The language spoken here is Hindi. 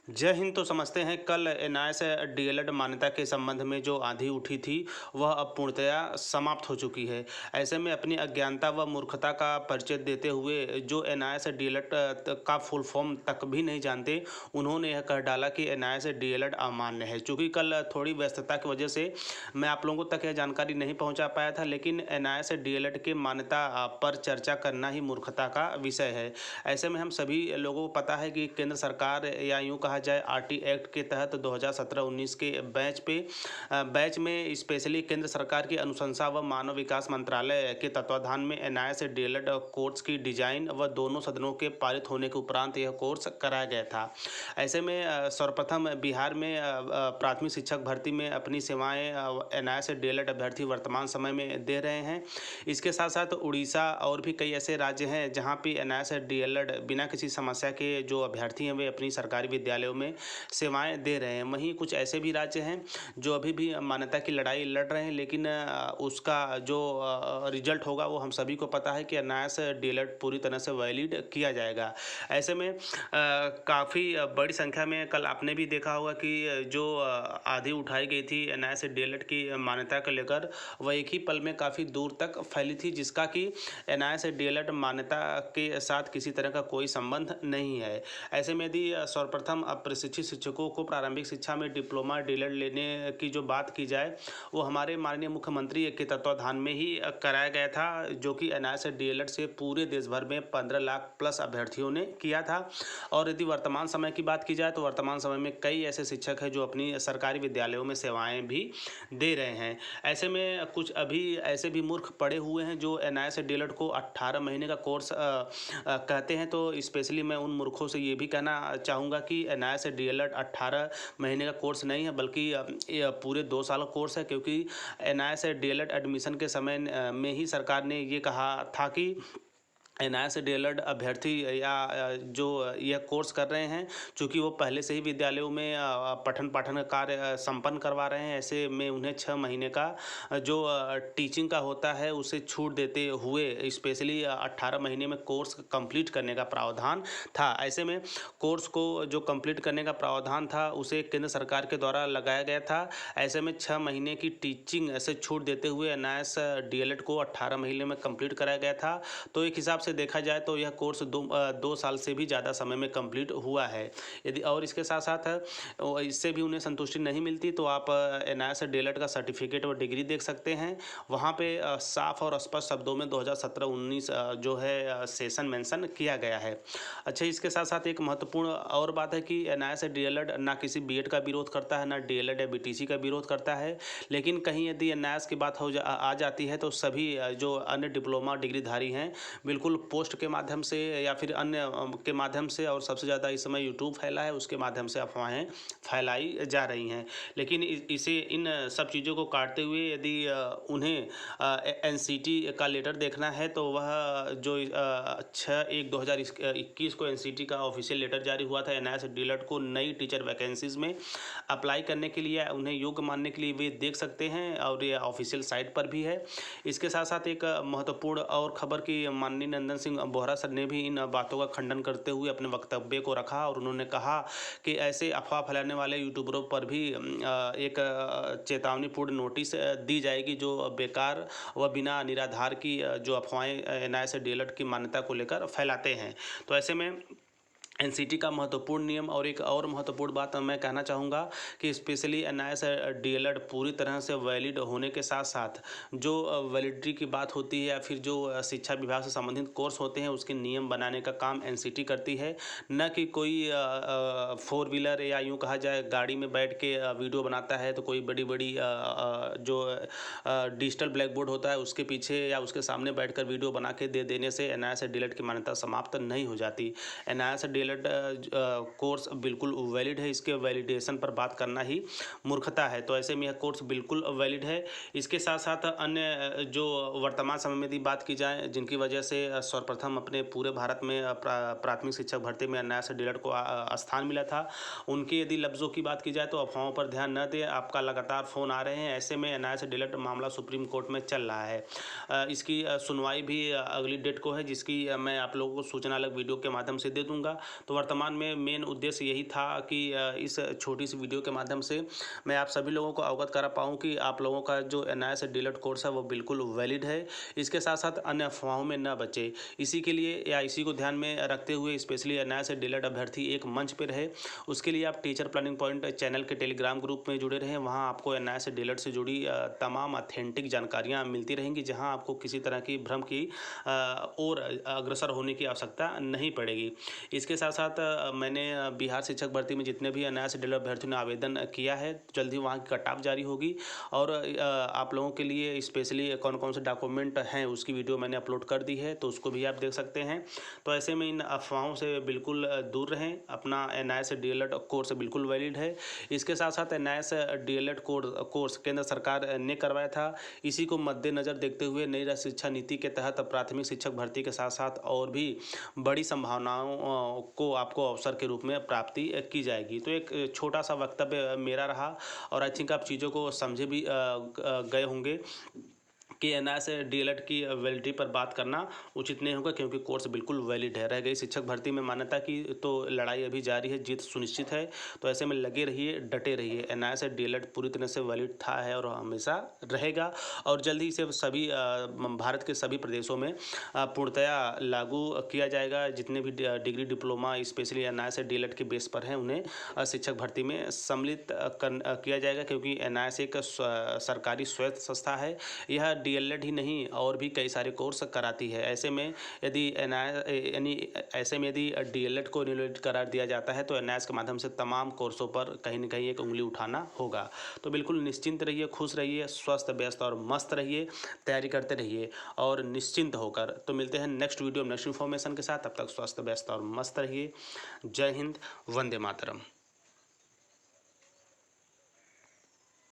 जय हिंद। तो समझते हैं कल एनआईए से डीएलएड मान्यता के संबंध में जो आंधी उठी थी वह अब पूर्णतया समाप्त हो चुकी है। ऐसे में अपनी अज्ञानता व मूर्खता का परिचय देते हुए जो एनआईए से डीएलएड का फुल फॉर्म तक भी नहीं जानते, उन्होंने यह कह डाला कि एनआईए से डीएलएड अमान्य है। चूँकि कल थोड़ी व्यस्तता की वजह से मैं आप लोगों तक यह जानकारी नहीं पहुँचा पाया था, लेकिन एनआईए से डीएलएड के मान्यता पर चर्चा करना ही मूर्खता का विषय है। ऐसे में हम सभी लोगों को पता है कि केंद्र सरकार या यूँ कहा जाए आरटी एक्ट के तहत 2017-19 के बैच में स्पेशली केंद्र सरकार की अनुशंसा व मानव विकास मंत्रालय के तत्वाधान में एनआईए से डीएलएड कोर्स की डिजाइन व दोनों सदनों के पारित होने के उपरांत यह कोर्स कराया गया था। ऐसे में सर्वप्रथम बिहार में प्राथमिक शिक्षक भर्ती में अपनी सेवाएं एनआईए से डीएलएड अभ्यर्थी वर्तमान समय में दे रहे हैं। इसके साथ साथ उड़ीसा और भी कई ऐसे राज्य हैं जहाँ पे एनआईए से डीएलएड बिना किसी समस्या के जो अभ्यर्थी हैं वे अपनी सरकारी विद्यालयों में सेवाएं दे रहे हैं। वहीं कुछ ऐसे भी राज्य हैं जो अभी भी मान्यता की लड़ाई लड़ रहे हैं, लेकिन उसका जो रिजल्ट होगा वो हम सभी को पता है कि एनआईए से डीएलएड पूरी तरह से वैलिड किया जाएगा। ऐसे में काफ़ी बड़ी संख्या में कल आपने भी देखा होगा कि जो आंधी उठाई गई थी एनआईए से डीएलएड की मान्यता को लेकर, वह एक ही पल में काफ़ी दूर तक फैली थी, जिसका कि एनआईए से डीएलएड मान्यता के साथ किसी तरह का कोई संबंध नहीं है। ऐसे में यदि सर्वप्रथम प्रशिक्षित शिक्षकों को प्रारंभिक शिक्षा में डिप्लोमा डीएलएड लेने की जो बात की जाए, वो हमारे माननीय मुख्यमंत्री के तत्वाधान में ही कराया गया था, जो कि एनआईए से डीएलएड से पूरे देश भर में 15 लाख प्लस अभ्यर्थियों ने किया था। और यदि वर्तमान समय की बात की जाए तो वर्तमान समय में कई ऐसे शिक्षक हैं जो अपनी सरकारी विद्यालयों में सेवाएं भी दे रहे हैं। ऐसे में कुछ अभी ऐसे भी मूर्ख पड़े हुए हैं जो एनआईए से डीएलएड को 18 महीने का कोर्स कहते हैं। तो स्पेशली मैं उन मूर्खों से ये भी कहना चाहूँगा कि एनआईए से डीएलएड 18 महीने का कोर्स नहीं है, बल्कि ये पूरे 2 साल का कोर्स है। क्योंकि एनआईए से डीएलएड एडमिशन के समय में ही सरकार ने ये कहा था कि एनआईए से डीएलएड अभ्यर्थी या जो यह कोर्स कर रहे हैं, चूँकि वो पहले से ही विद्यालयों में पठन पाठन का कार्य संपन्न करवा रहे हैं, ऐसे में उन्हें 6 महीने का जो टीचिंग का होता है उसे छूट देते हुए स्पेशली 18 महीने में कोर्स कंप्लीट करने का प्रावधान था। ऐसे में कोर्स को जो कंप्लीट करने का प्रावधान था उसे केंद्र सरकार के द्वारा लगाया गया था। ऐसे में 6 महीने की टीचिंग से छूट देते हुए एनआईए से डीएलएड को 18 महीने में कंप्लीट कराया गया था। तो एक हिसाब से देखा जाए तो यह कोर्स 2 साल से भी ज़्यादा समय में कंप्लीट हुआ है। यदि और इसके साथ साथ इससे भी उन्हें संतुष्टि नहीं मिलती तो आप एनआईए से डीएलएड का सर्टिफिकेट और डिग्री देख सकते हैं। वहाँ पे साफ और स्पष्ट शब्दों में 2017-19 जो है सेशन मेंशन किया गया है। अच्छा, इसके साथ साथ एक महत्वपूर्ण और बात है कि एनआईए से डीएलएड ना किसी बीएड का विरोध करता है, ना डीएलएड या बीटीसी का विरोध करता है। लेकिन कहीं यदि एनआईए की बात आ जाती है तो सभी जो अन्य डिप्लोमा डिग्रीधारी हैं बिल्कुल पोस्ट के माध्यम से या फिर अन्य के माध्यम से, और सबसे ज़्यादा इस समय यूट्यूब फैला है, उसके माध्यम से अफवाहें फैलाई जा रही हैं। लेकिन इसे इन सब चीज़ों को काटते हुए यदि उन्हें एनसीटी का लेटर देखना है तो वह जो 6/1/2021 को एनसीटी का ऑफिशियल लेटर जारी हुआ था एनआईए से डीएलएड को नई टीचर वैकेंसीज में अप्लाई करने के लिए, उन्हें योग्य मानने के लिए वे देख सकते हैं, और ये ऑफिशियल साइट पर भी है। इसके साथ साथ एक महत्वपूर्ण और खबर की माननीय नंदन सिंह बोहरा सर ने भी इन बातों का खंडन करते हुए अपने वक्तव्य को रखा, और उन्होंने कहा कि ऐसे अफवाह फैलाने वाले यूट्यूबरों पर भी एक चेतावनीपूर्ण नोटिस दी जाएगी जो बेकार व बिना निराधार की जो अफवाहें एनआईए से डीएलएड की मान्यता को लेकर फैलाते हैं। तो ऐसे में एनसीटी का महत्वपूर्ण नियम और एक और महत्वपूर्ण बात मैं कहना चाहूँगा कि स्पेशली एनआईए से डीएलएड पूरी तरह से वैलिड होने के साथ साथ जो वैलिडिटी की बात होती है या फिर जो शिक्षा विभाग से संबंधित कोर्स होते हैं उसके नियम बनाने का काम एनसीटी करती है, न कि कोई 4 व्हीलर या यूँ कहा जाए गाड़ी में बैठ के वीडियो बनाता है, तो कोई बड़ी बड़ी जो डिजिटल ब्लैक बोर्ड होता है उसके पीछे या उसके सामने बैठकर वीडियो बना के दे देने से एनआईए से डीएलएड की मान्यता समाप्त नहीं हो जाती। एनआईए से डीएलएड कोर्स बिल्कुल वैलिड है, इसके वैलिडेशन पर बात करना ही मूर्खता है। तो ऐसे में यह कोर्स बिल्कुल वैलिड है। इसके साथ साथ अन्य जो वर्तमान समय में यदि बात की जाए जिनकी वजह से सर्वप्रथम अपने पूरे भारत में प्राथमिक शिक्षक भर्ती में एनआईए से डीएलएड को स्थान मिला था, उनके यदि लफ्ज़ों की बात की जाए तो अफवाहों पर ध्यान न दें। आपका लगातार फ़ोन आ रहे हैं। ऐसे में एनआईए से डीएलएड मामला सुप्रीम कोर्ट में चल रहा है। इसकी सुनवाई भी अगली डेट को है, जिसकी मैं आप लोगों को सूचना अलग वीडियो के माध्यम से दे दूंगा। तो वर्तमान में मेन उद्देश्य यही था कि इस छोटी सी वीडियो के माध्यम से मैं आप सभी लोगों को अवगत करा पाऊँ कि आप लोगों का जो NIS डीएलएड कोर्स है वो बिल्कुल वैलिड है। इसके साथ साथ अन्य अफवाहों में न बचे। इसी के लिए या इसी को ध्यान में रखते हुए स्पेशली NIS डीएलएड अभ्यर्थी एक मंच पे रहे, उसके लिए आप टीचर प्लानिंग पॉइंट चैनल के टेलीग्राम ग्रुप में जुड़े रहें। वहाँ आपको NIS डीएलएड से जुड़ी तमाम ऑथेंटिक जानकारियाँ मिलती रहेंगी, जहाँ आपको किसी तरह की भ्रम की और अग्रसर होने की आवश्यकता नहीं पड़ेगी। इसके साथ साथ मैंने बिहार शिक्षक भर्ती में जितने भी NIS डीएलएड अभ्यर्थियों ने आवेदन किया है, जल्द ही वहाँ की कट ऑफ जारी होगी और आप लोगों के लिए स्पेशली कौन कौन से डॉक्यूमेंट हैं उसकी वीडियो मैंने अपलोड कर दी है, तो उसको भी आप देख सकते हैं। तो ऐसे में इन अफवाहों से बिल्कुल दूर रहें। अपना NIS डीएलएड कोर्स बिल्कुल वैलिड है। इसके साथ साथ NIS डीएलएड कोर्स केंद्र सरकार ने करवाया था। इसी को मद्देनज़र देखते हुए नई राष्ट्रीय शिक्षा नीति के तहत प्राथमिक शिक्षक भर्ती के साथ साथ और भी बड़ी संभावनाओं को आपको अवसर के रूप में प्राप्ति की जाएगी। तो एक छोटा सा वक्तव्य मेरा रहा और आई थिंक आप चीज़ों को समझे भी गए होंगे कि NIS डीएलएड की वैलिडिटी पर बात करना उचित नहीं होगा, क्योंकि कोर्स बिल्कुल वैलिड है। रह गई शिक्षक भर्ती में मान्यता की तो लड़ाई अभी जारी है, जीत सुनिश्चित है। तो ऐसे में लगे रहिए, डटे रहिए। NIS डीएलएड पूरी तरह से वैलिड था, है और हमेशा रहेगा और जल्द ही इसे सभी भारत के सभी प्रदेशों में पूर्णतया लागू किया जाएगा। जितने भी degree diploma specially NIS DElEd के बेस पर हैं उन्हें शिक्षक भर्ती में सम्मिलित किया जाएगा, क्योंकि NIS एक सरकारी स्वायत्त संस्था है। यह डीएलएड ही नहीं और भी कई सारे कोर्स कराती है। ऐसे में यदि डीएलएड को इनवैलिड करार दिया जाता है तो NIS के माध्यम से तमाम कोर्सों पर कहीं न कहीं एक उंगली उठाना होगा। तो बिल्कुल निश्चिंत रहिए, खुश रहिए, स्वस्थ व्यस्त और मस्त रहिए, तैयारी करते रहिए और निश्चिंत होकर। तो मिलते हैं नेक्स्ट वीडियो में नेक्स्ट इन्फॉर्मेशन के साथ। तब तक स्वस्थ व्यस्त और मस्त रहिए। जय हिंद, वंदे मातरम।